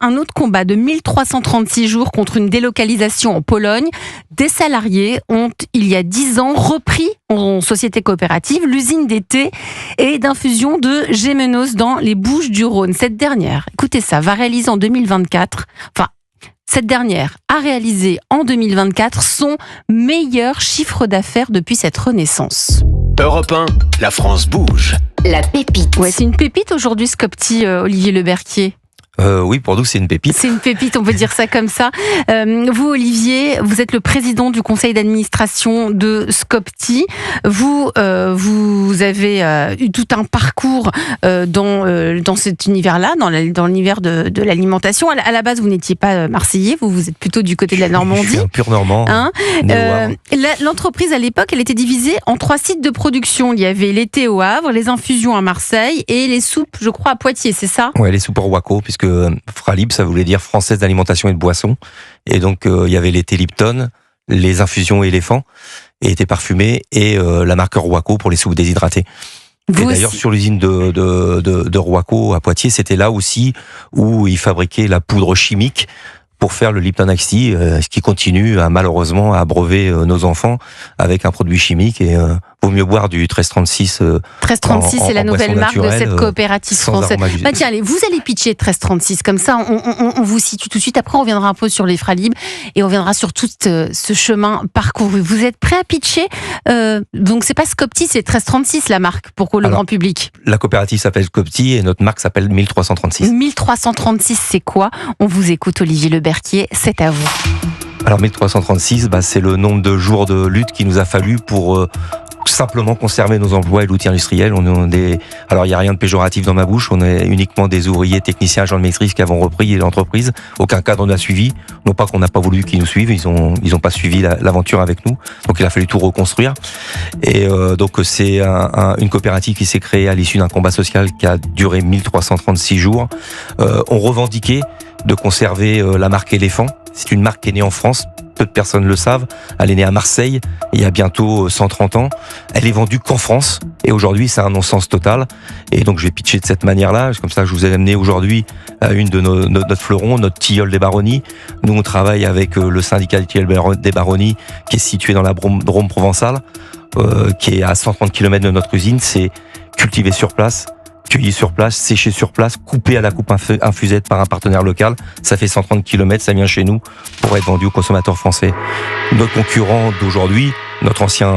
un autre combat de 1336 jours contre une délocalisation en Pologne. Des salariés ont, il y a 10 ans, repris en société coopérative l'usine d'été et d'infusion de Gémenos dans les Bouches-du-Rhône. Cette dernière, écoutez ça, va réaliser en 2024, cette dernière a réalisé en 2024 son meilleur chiffre d'affaires depuis cette renaissance. Europe 1, la France bouge. La pépite. Ouais, c'est une pépite aujourd'hui, Scopti, Olivier Leberquier. Oui, pour nous, c'est une pépite. C'est une pépite, on peut dire ça comme ça. Vous, Olivier, vous êtes le président du conseil d'administration de Scopti. Vous avez eu tout un parcours dans cet univers-là, dans l'univers de l'alimentation. À la base, vous n'étiez pas marseillais, vous êtes plutôt du côté de la Normandie. Je suis un pur normand. L'entreprise, à l'époque, elle était divisée en 3 sites de production. Il y avait l'été au Havre, les infusions à Marseille et les soupes, je crois, à Poitiers, c'est ça ? Ouais, les soupes Rwaco, puisque Fralib, ça voulait dire Française d'alimentation et de boisson. Et donc, il y avait l'été Lipton, les infusions éléphants, et étaient parfumés, et la marque Rwaco pour les soupes déshydratées. Et d'ailleurs, sur l'usine de Rwaco à Poitiers, c'était là aussi où ils fabriquaient la poudre chimique pour faire le Lipton Ice Tea, ce qui continue malheureusement à abreuver nos enfants avec un produit chimique, et vaut mieux boire du 1336. 1336, c'est la nouvelle marque de cette coopérative française. Tiens, allez, vous allez pitcher 1336, comme ça on vous situe tout de suite. Après, on reviendra un peu sur les Fralib et on reviendra sur tout ce chemin parcouru. Vous êtes prêts à pitcher donc c'est pas Scopti, c'est 1336 la marque pour le grand public. La coopérative s'appelle Scopti et notre marque s'appelle 1336. 1336, c'est quoi ? On vous écoute, Olivier Leberquier, c'est à vous. Alors 1336, c'est le nombre de jours de lutte qu'il nous a fallu pour simplement conserver nos emplois et l'outil industriel. Alors il n'y a rien de péjoratif dans ma bouche, on est uniquement des ouvriers, techniciens, agents de maîtrise qui avons repris l'entreprise. Aucun cadre n'a suivi, non pas qu'on n'a pas voulu qu'ils nous suivent, ils ont pas suivi l'aventure avec nous, donc il a fallu tout reconstruire. Et donc c'est une coopérative qui s'est créée à l'issue d'un combat social qui a duré 1336 jours. On revendiquait de conserver la marque Éléphant. C'est une marque qui est née en France, peu de personnes le savent. Elle est née à Marseille il y a bientôt 130 ans. Elle est vendue qu'en France et aujourd'hui c'est un non-sens total. Et donc je vais pitcher de cette manière-là, comme ça je vous ai amené aujourd'hui à une de notre fleuron, notre tilleul des Baronnies. Nous on travaille avec le syndicat du tilleul des Baronnies qui est situé dans la Drôme provençale, qui est à 130 km de notre usine. C'est cultivé sur place, cueilli sur place, séché sur place, coupé à la coupe infusette par un partenaire local. Ça fait 130 km, ça vient chez nous pour être vendu aux consommateurs français. Notre concurrent d'aujourd'hui, notre ancien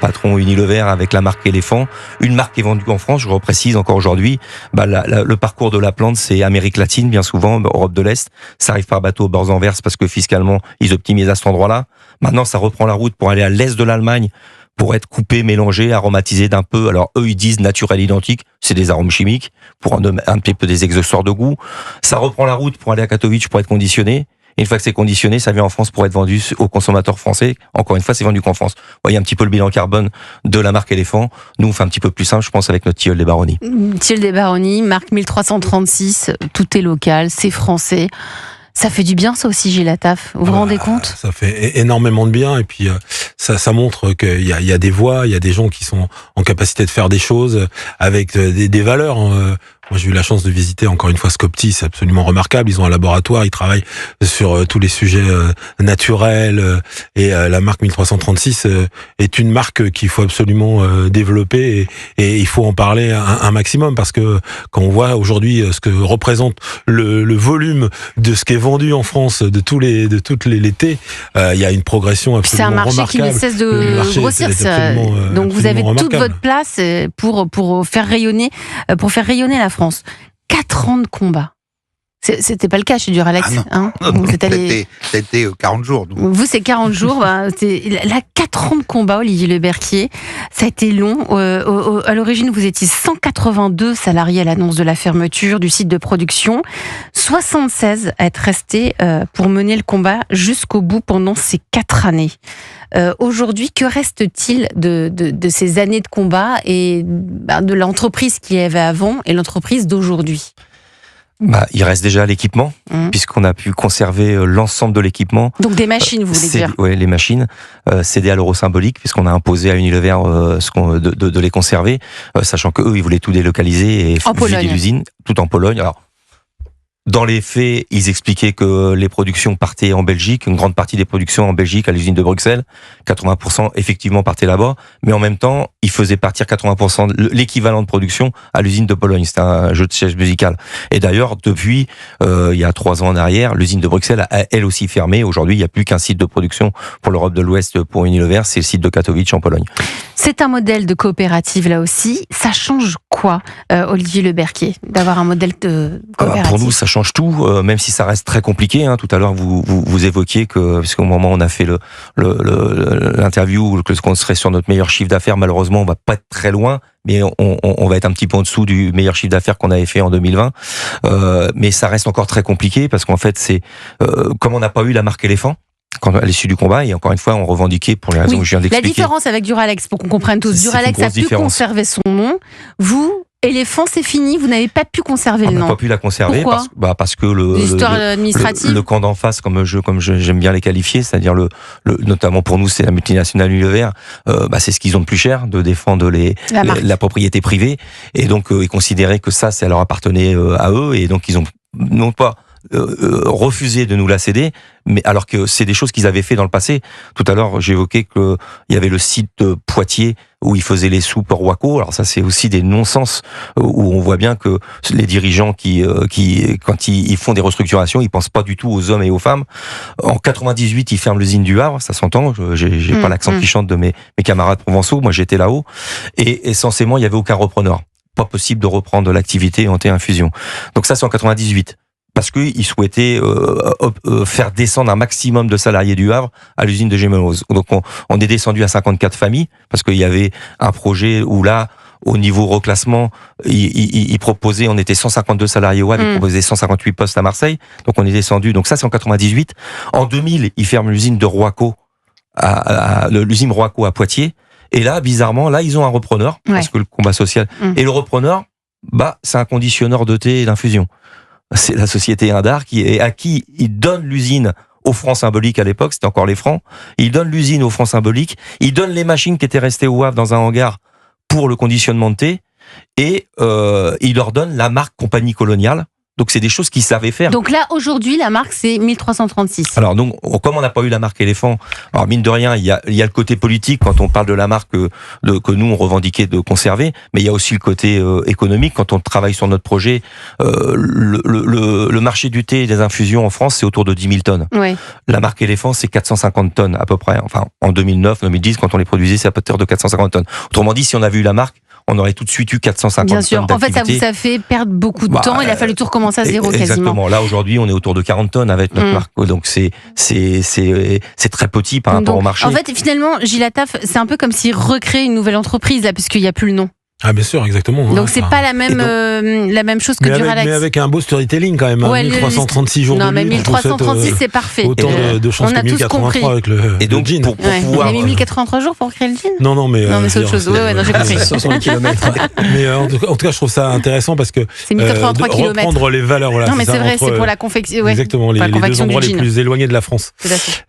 patron Unilever avec la marque Éléphant, une marque qui est vendue en France, je reprécise encore aujourd'hui, le parcours de la plante, c'est Amérique latine, bien souvent, Europe de l'Est. Ça arrive par bateau aux bords anverses parce que fiscalement, ils optimisent à cet endroit-là. Maintenant, ça reprend la route pour aller à l'Est de l'Allemagne, pour être coupé, mélangé, aromatisé d'un peu. Alors eux, ils disent naturel identique, c'est des arômes chimiques, pour un petit peu des exhausteurs de goût. Ça reprend la route pour aller à Katowice pour être conditionné. Et une fois que c'est conditionné, ça vient en France pour être vendu aux consommateurs français. Encore une fois, c'est vendu qu'en France. Vous voyez un petit peu le bilan carbone de la marque Éléphant. Nous, on fait un petit peu plus simple, je pense, avec notre tilleul des Baronnies. Tilleul des Baronnies, marque 1336, tout est local, c'est français. Ça fait du bien, ça aussi, Gilles Attaf. Vous vous rendez compte ? Ça fait énormément de bien. Et puis, ça montre qu'il y a des voix, il y a des gens qui sont en capacité de faire des choses avec des valeurs. Moi, j'ai eu la chance de visiter encore une fois Scopti, c'est absolument remarquable. Ils ont un laboratoire, ils travaillent sur tous les sujets naturels. Et la marque 1336 est une marque qu'il faut absolument développer. Et il faut en parler un maximum parce que quand on voit aujourd'hui ce que représente le volume de ce qui est vendu en France de toutes les thés, il y a une progression absolument remarquable. C'est un marché qui ne cesse de grossir. Donc vous avez toute votre place pour faire rayonner la France. 4 ans de combat. C'était pas le cas chez Duralex. Non, vous êtes allé... C'était 40 jours. Donc. Vous, c'est 40 jours. Là, 4 ans de combat, Olivier Leberquier. Ça a été long. À l'origine, vous étiez 182 salariés à l'annonce de la fermeture du site de production. 76 à être restés pour mener le combat jusqu'au bout pendant ces 4 années. Aujourd'hui, que reste-t-il de ces années de combat et de l'entreprise qu'il y avait avant et l'entreprise d'aujourd'hui ? Il reste déjà l'équipement, puisqu'on a pu conserver l'ensemble de l'équipement. Donc des machines, vous voulez dire ? Oui, les machines, cédées à l'euro symbolique, puisqu'on a imposé à Unilever de les conserver, sachant qu'eux, ils voulaient tout délocaliser et vider l'usine, tout en Pologne. Alors, Dans les faits, ils expliquaient que les productions partaient en Belgique, une grande partie des productions en Belgique, à l'usine de Bruxelles, 80% effectivement partaient là-bas, mais en même temps, ils faisaient partir 80% l'équivalent de production à l'usine de Pologne. C'était un jeu de chaises musical. Et d'ailleurs, depuis, il y a 3 ans en arrière, l'usine de Bruxelles a elle aussi fermé. Aujourd'hui, il n'y a plus qu'un site de production pour l'Europe de l'Ouest pour Unilever, c'est le site de Katowice en Pologne. C'est un modèle de coopérative là aussi. Ça change quoi, Olivier Leberquier, d'avoir un modèle de coopérative? Pour nous, ça change tout, même si ça reste très compliqué. Hein. Tout à l'heure, vous évoquiez que, puisqu'au moment où on a fait l'interview, qu'on serait sur notre meilleur chiffre d'affaires, malheureusement, on va pas être très loin, mais on va être un petit peu en dessous du meilleur chiffre d'affaires qu'on avait fait en 2020. Mais ça reste encore très compliqué parce qu'en fait, c'est comme on n'a pas eu la marque éléphant quand à l'issue du combat, et encore une fois, on revendiquait pour les raisons que je viens d'expliquer. La différence avec Duralex, pour qu'on comprenne tous, Duralex a pu conserver son nom. Vous, Éléphant, c'est fini, vous n'avez pas pu conserver le nom. On n'a pas pu la conserver. Pourquoi? Parce que le camp d'en face, comme j'aime bien les qualifier, c'est-à-dire notamment pour nous, c'est la multinationale Unilever, c'est ce qu'ils ont de plus cher, de défendre la propriété privée, et donc ils considéraient que ça leur appartenait à eux, et donc ils ont non pas refusé de nous la céder, mais alors que c'est des choses qu'ils avaient fait dans le passé. Tout à l'heure, j'évoquais qu'il y avait le site de Poitiers où ils faisaient les soupes Roaco. Alors ça, c'est aussi des non-sens où on voit bien que les dirigeants qui quand ils font des restructurations, ils pensent pas du tout aux hommes et aux femmes. En 98, ils ferment l'usine du Havre, ça s'entend. J'ai pas l'accent qui chante de mes camarades provençaux. Moi, j'étais là-haut, et essentiellement, il y avait aucun repreneur. Pas possible de reprendre l'activité en thé-infusion. Donc ça, c'est en 98. Parce qu'ils souhaitaient faire descendre un maximum de salariés du Havre à l'usine de Gémenos. Donc on est descendu à 54 familles, parce qu'il y avait un projet où là, au niveau reclassement, ils proposaient, on était 152 salariés au Havre, ils proposaient 158 postes à Marseille, donc on est descendu, donc ça c'est en 98. En 2000, ils ferment l'usine de Roaco, l'usine Roaco à Poitiers, et là, bizarrement, ils ont un repreneur, parce que le combat social, et le repreneur, c'est un conditionneur de thé et d'infusion. C'est la société Indar à qui il donne l'usine aux francs symboliques à l'époque, c'était encore les francs. Il donne l'usine aux francs symboliques, il donne les machines qui étaient restées au Havre dans un hangar pour le conditionnement de thé, et il leur donne la marque Compagnie Coloniale. Donc c'est des choses qu'ils savaient faire. Donc là, aujourd'hui, la marque, c'est 1336. Alors donc, comme on n'a pas eu la marque éléphant, alors mine de rien, il y a le côté politique quand on parle de la marque que nous on revendiquait de conserver, mais il y a aussi le côté économique quand on travaille sur notre projet. Le marché du thé et des infusions en France, c'est autour de 10 000 tonnes. Ouais. La marque éléphant, c'est 450 tonnes à peu près. Enfin, en 2009, 2010, quand on les produisait, c'est à partir de 450 tonnes. Autrement dit, si on avait eu la marque, on aurait tout de suite eu 450 Bien sûr. tonnes d'activité. En fait, ça vous a fait perdre beaucoup de temps. Il a fallu tout recommencer à zéro quasiment. Exactement. Là, aujourd'hui, on est autour de 40 tonnes avec notre marque. Donc, c'est très petit par rapport au marché. En fait, finalement, Gilles Attaf, c'est un peu comme s'il recrée une nouvelle entreprise, là, puisqu'il n'y a plus le nom. Ah, bien sûr, exactement. Donc, c'est pas la même chose que Duralex. Mais avec un beau storytelling quand même. Ouais, 1336 jours de lutte. Non, mais 1336, c'est parfait. Autant de chances que 1083 avec le jean. Pour pouvoir... Il a mis 1083 jours pour créer le jean? Non, mais c'est autre chose. Ouais, non, j'ai compris. 60 km. Mais en tout cas, je trouve ça intéressant parce que c'est 1083 km. Reprendre les valeurs. Voilà, non, mais c'est vrai, c'est pour la confection. Ouais. Exactement, les deux endroits les plus éloignés de la France.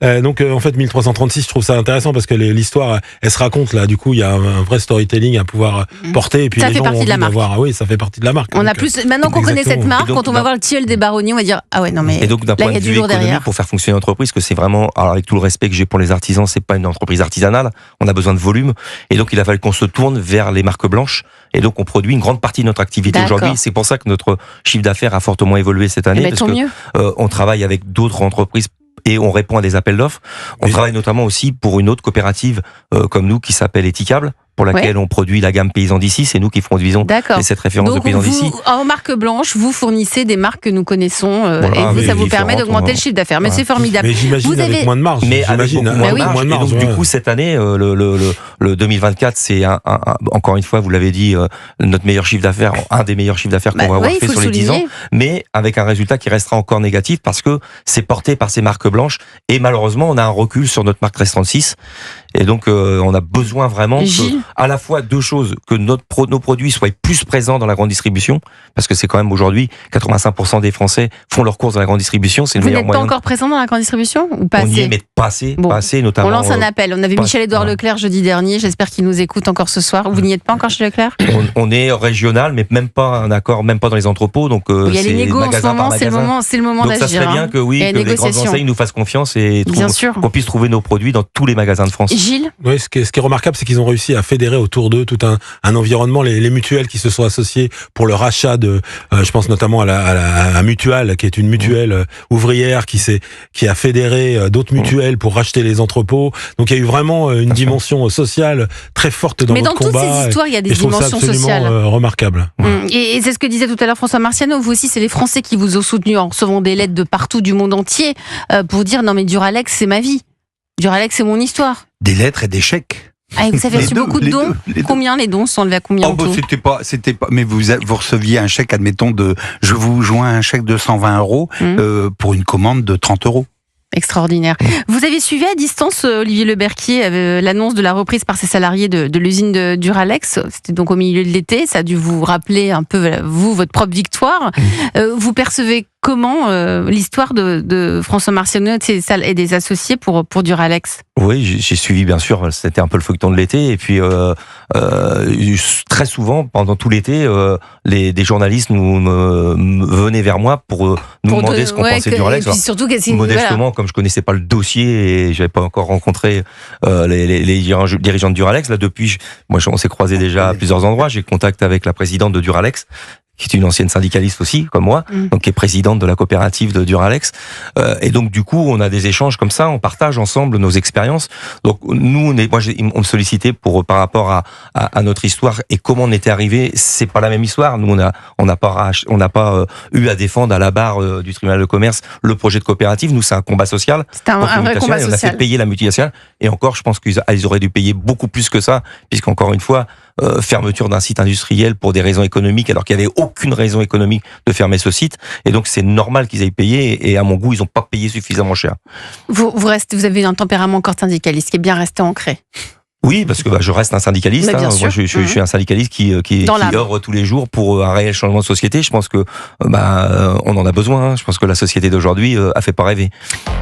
Donc, en fait, 1336, je trouve ça intéressant parce que l'histoire, elle se raconte là. Du coup, il y a un vrai storytelling à pouvoir porter. Et puis les gens de la marque. Oui, ça fait partie de la marque. On a plus, maintenant qu'on connaît cette marque, quand on va voir le tilleul des baronnies, on va dire ah ouais, non mais. Et donc d'un point de vue économique, pour faire fonctionner l'entreprise, que c'est vraiment, alors avec tout le respect que j'ai pour les artisans, c'est pas une entreprise artisanale. On a besoin de volume, et donc il a fallu qu'on se tourne vers les marques blanches. Et donc on produit une grande partie de notre activité aujourd'hui. C'est pour ça que notre chiffre d'affaires a fortement évolué cette année, parce que on travaille avec d'autres entreprises. Et on répond à des appels d'offres. On travaille notamment aussi pour une autre coopérative comme nous qui s'appelle Etikable, pour laquelle on produit la gamme Paysan d'ici. C'est nous qui produisons cette référence de Paysan d'ici. En marque blanche, vous fournissez des marques que nous connaissons et ça vous permet d'augmenter le chiffre d'affaires. Mais c'est formidable. Mais j'imagine avec moins de marge. Mais avec beaucoup moins de marge. Du coup, cette année, le 2024, c'est encore une fois, vous l'avez dit, notre meilleur chiffre d'affaires, un des meilleurs chiffres d'affaires qu'on va avoir fait sur les 10 ans, mais avec un résultat qui restera encore négatif parce que c'est porté par ces marques blanches et malheureusement, on a un recul sur notre marque 1336. Et donc, on a besoin vraiment à la fois deux choses, que nos produits soient plus présents dans la grande distribution, parce que c'est quand même aujourd'hui 85% des Français font leurs courses dans la grande distribution, c'est le Vous meilleur n'êtes moyen. pas encore présent dans la grande distribution ou pas On y assez est, mais pas assez, Bon. pas assez, notamment. On lance un appel. On avait pas- Michel-Édouard ouais. Leclerc jeudi dernier. J'espère qu'il nous écoute encore ce soir. Vous n'y êtes pas encore chez Leclerc? On est régional, mais même pas un accord, même pas dans les entrepôts. Donc Il y a c'est les négos en ce magasin par moment. C'est le moment Donc ça d'agir. serait bien que oui, Il y a que une les grandes négociation. enseignes nous fassent confiance et Bien sûr. qu'on puisse trouver nos produits dans tous les magasins de France. Gilles, Oui, ce qui est remarquable, c'est qu'ils ont réussi à fédérer autour d'eux tout un environnement, les mutuelles qui se sont associées pour le rachat de, je pense notamment à Mutual, qui est une mutuelle ouvrière qui a fédéré d'autres mutuelles pour racheter les entrepôts. Donc il y a eu vraiment une dimension sociale très forte dans mais dans votre toutes combat. ces histoires, il y a des Et je trouve ça dimensions absolument sociales. remarquable. Et c'est ce que disait tout à l'heure François Marciano. Vous aussi, c'est les Français qui vous ont soutenu en recevant des lettres de partout du monde entier pour dire non mais Duralex, c'est ma vie. Duralex, c'est mon histoire. Des lettres et des chèques. Ah, et vous avez Les reçu deux, beaucoup de les dons. deux, les deux. Combien les dons sont élevés à combien Oh, en bah, tout c'était pas, mais vous receviez un chèque, admettons, je vous joins un chèque de 120 euros pour une commande de 30 euros. Extraordinaire. Vous avez suivi à distance, Olivier Leberquier, l'annonce de la reprise par ses salariés de l'usine de Duralex. C'était donc au milieu de l'été. Ça a dû vous rappeler un peu, vous, votre propre victoire. Vous percevez comment l'histoire de François Marciano et des associés pour Duralex? Oui, j'ai suivi bien sûr. C'était un peu le feuilleton de l'été. Et puis très souvent, pendant tout l'été, des journalistes venaient vers moi pour nous demander ce qu'on pensait de Duralex. Et puis surtout, Modestement, comme je connaissais pas le dossier et j'avais pas encore rencontré les dirigeants de Duralex, là depuis, on s'est croisés déjà à plusieurs endroits. J'ai contact avec la présidente de Duralex, qui est une ancienne syndicaliste aussi, comme moi, donc qui est présidente de la coopérative de Duralex. Et donc du coup, on a des échanges comme ça, on partage ensemble nos expériences. Donc nous, on me sollicitait par rapport à notre histoire et comment on était arrivé. C'est pas la même histoire. Nous, on n'a pas eu à défendre à la barre du tribunal de commerce le projet de coopérative. Nous, c'est un combat social. C'est un vrai combat et on a fait social. payer la mutuelle. Et encore, je pense qu'ils auraient dû payer beaucoup plus que ça, puisqu'encore une fois, fermeture d'un site industriel pour des raisons économiques, alors qu'il n'y avait aucune raison économique de fermer ce site. Et donc, c'est normal qu'ils aient payé. Et à mon goût, ils n'ont pas payé suffisamment cher. Vous avez un tempérament encore syndicaliste qui est bien resté ancré. Oui, parce que je reste un syndicaliste. Mais bien sûr. Moi, je suis un syndicaliste qui œuvre tous les jours pour un réel changement de société. Je pense que on en a besoin. Je pense que la société d'aujourd'hui a fait pas rêver.